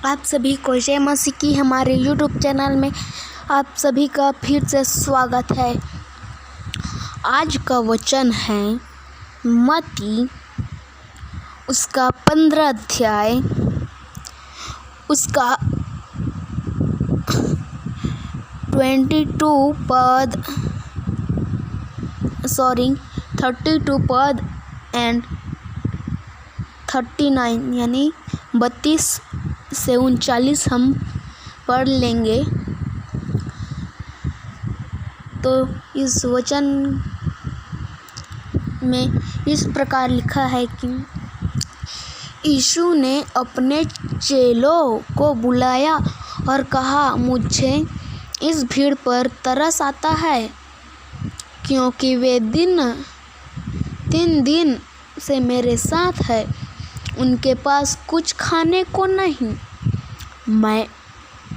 आप सभी को जय मसीह की हमारे यूट्यूब चैनल में आप सभी का फिर से स्वागत है। आज का वचन है मत्ती उसका 15 अध्याय उसका 32 पद एंड 39 यानी 32 से 39 हम पढ़ लेंगे। तो इस वचन में इस प्रकार लिखा है कि यीशु ने अपने चेलों को बुलाया और कहा, मुझे इस भीड़ पर तरस आता है, क्योंकि वे 3 दिन से मेरे साथ है। उनके पास कुछ खाने को नहीं। मैं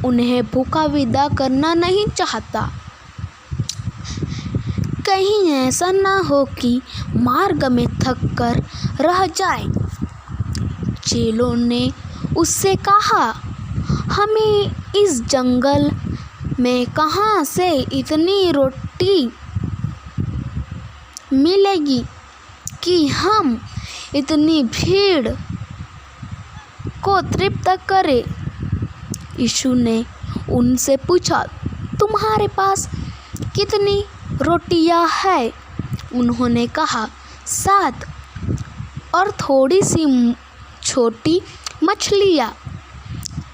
उन्हें भूखा विदा करना नहीं चाहता, कहीं ऐसा ना हो कि मार्ग में थक कर रह जाए। चेलों ने उससे कहा, हमें इस जंगल में कहाँ से इतनी रोटी मिलेगी कि हम इतनी भीड़ को तृप्त करें। यीशु ने उनसे पूछा, तुम्हारे पास कितनी रोटियां हैं? उन्होंने कहा, 7 और थोड़ी सी छोटी मछलियां।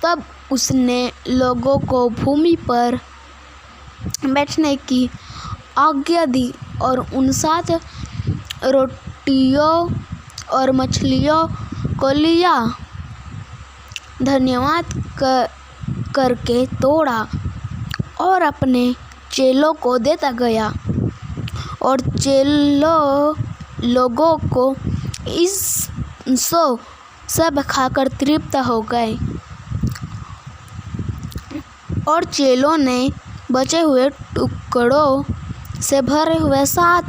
तब उसने लोगों को भूमि पर बैठने की आज्ञा दी और उन 7 रोटियों और मछलियों को लिया, धन्यवाद करके तोड़ा और अपने चेलों को देता गया, और चेलों लोगों को सब खाकर तृप्त हो गए। और चेलों ने बचे हुए टुकड़ों से भरे हुए 7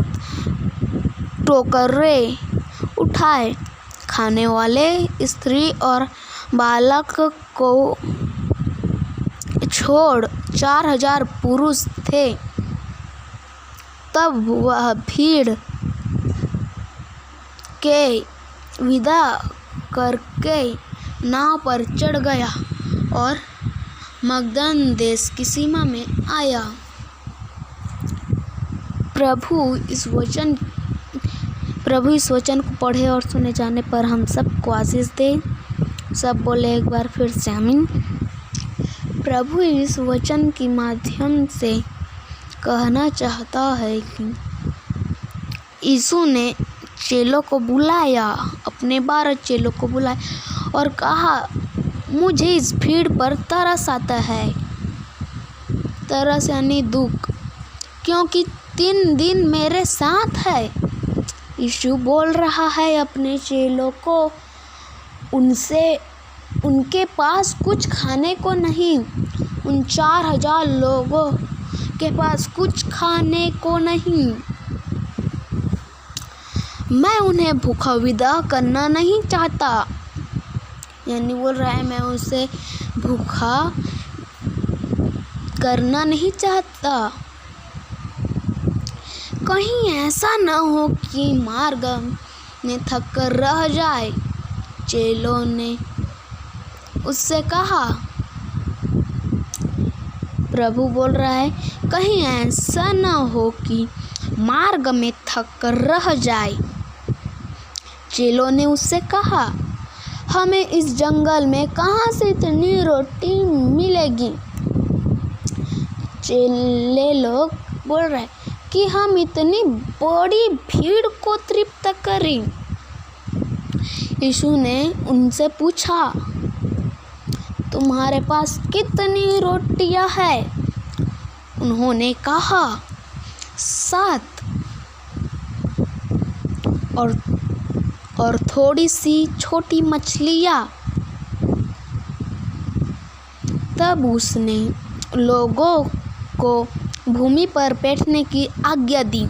टोकरे उठाए। खाने वाले स्त्री और बालक को छोड़ 4000 पुरुष थे। तब वह भीड़ के विदा करके नाव पर चढ़ गया और मगदन देश की सीमा में आया। प्रभु इस वचन को पढ़े और सुने जाने पर हम सबको आशीष दे। सब बोले एक बार फिर से आमीन। प्रभु इस वचन के माध्यम से कहना चाहता है कि यीशु ने चेलों को बुलाया, अपने 12 चेलों को बुलाया और कहा, मुझे इस भीड़ पर तरस आता है। तरस यानी दुख, क्योंकि 3 दिन मेरे साथ है। यीशु बोल रहा है अपने चेलों को, उनके पास कुछ खाने को नहीं। उन 4000 लोगों के पास कुछ खाने को नहीं। मैं उन्हें भूखा विदा करना नहीं चाहता, यानी बोल रहा है मैं उसे भूखा करना नहीं चाहता, कहीं ऐसा ना हो कि मार्ग में थक कर रह जाए। चेलों ने उससे कहा, प्रभु बोल रहा है, कहीं ऐसा ना हो कि मार्ग में थक कर रह जाए। चेलों ने उससे कहा, हमें इस जंगल में कहाँ से इतनी रोटी मिलेगी? चेले लोग बोल रहे हैं कि हम इतनी बड़ी भीड़ को तृप्त करें। यीशु ने उनसे पूछा, तुम्हारे पास कितनी रोटियां हैं? उन्होंने कहा, 7 और थोड़ी सी छोटी मछलियां। तब उसने लोगों को भूमि पर बैठने की आज्ञा दी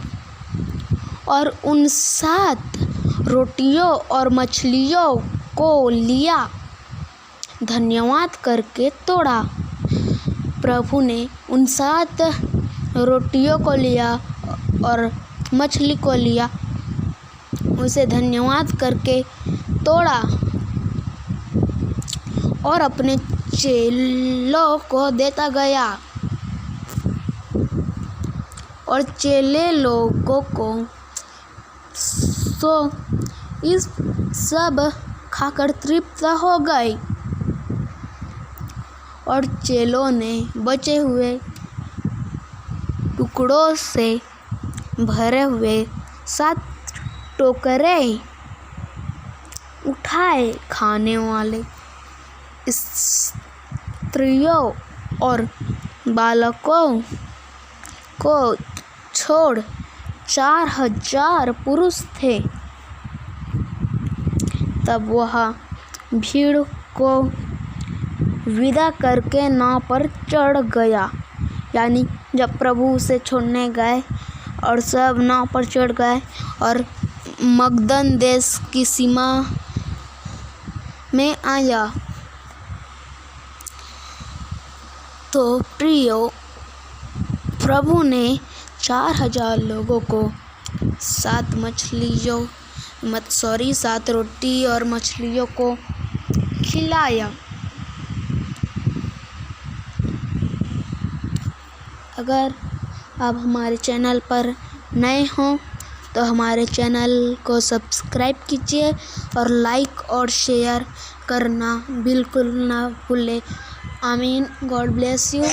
और उन 7 रोटियों और मछलियों को लिया, धन्यवाद करके तोड़ा। प्रभु ने उन 7 रोटियों को लिया और मछली को लिया, उसे धन्यवाद करके तोड़ा और अपने चेलों को देता गया और चेले लोगों को इस सब खाकर तृप्त हो गए और चेलों ने बचे हुए टुकड़ों से भरे हुए 7 टोकरे उठाए। खाने वाले स्त्रियों और बालकों को छोड़ 4000 पुरुष थे। तब वह भीड़ को विदा करके नाव पर चढ़ गया। यानी जब प्रभु उसे छोड़ने गए और सब नाव पर चढ़ गए और मगदन देश की सीमा में आया, तो प्रियो, प्रभु ने 4000 लोगों को 7 रोटी और मछलियों को खिलाया। अगर आप हमारे चैनल पर नए हों तो हमारे चैनल को सब्सक्राइब कीजिए और लाइक और शेयर करना बिल्कुल ना भूलें। आमीन। God bless you.